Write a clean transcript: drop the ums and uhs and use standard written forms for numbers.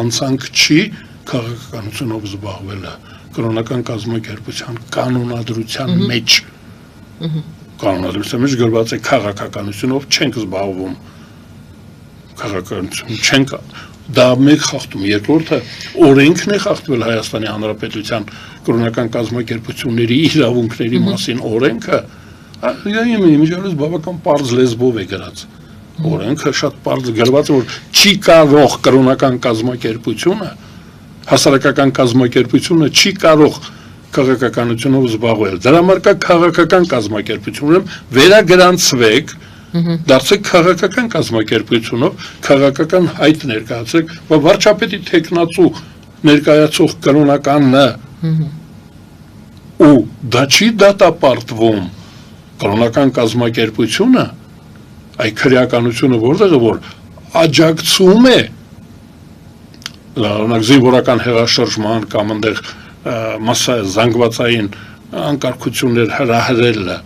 Անցանք չի քաղաքականությունով զբաղվելը կրոնական կազմակերպության կանոնադրության մեջ կանոնադրության մեջ գրված է քաղաքականությունով չենք զբաղվում քաղաքականություն չենք դա մեկ խախտում երկրորդը օրենքն է խախտվել Հայաստանի Հանրապետության կրոնական կազմակերպությունների իրավունքների մասին օրենքը իմիջիայլոց բավական պարզ լեզվով է գրած օրենքը շատ պարզ գրված է որ չի կարող կրոնական կազմակերպությունը հասարակական կազմակերպությունը չի կարող քաղաքականությունով զբաղվել դրա համար կա քաղաքական կազմակերպություն վերագրանցվեք դարձեք քաղաքական կազմակերպությունով քաղաքական հայտ ներկայացրեք վարչապետի թեկնածու ներկայացող կրոնականն ու դա չի դատապարտվում կրոնական կազմակերպությունը այ քրեականությունը որտեղ է որ աջակցում է օրինակ զինվորական հեղաշրջման կամ այնտեղ մասսա զանգվածային անկարգություններ հրահրելը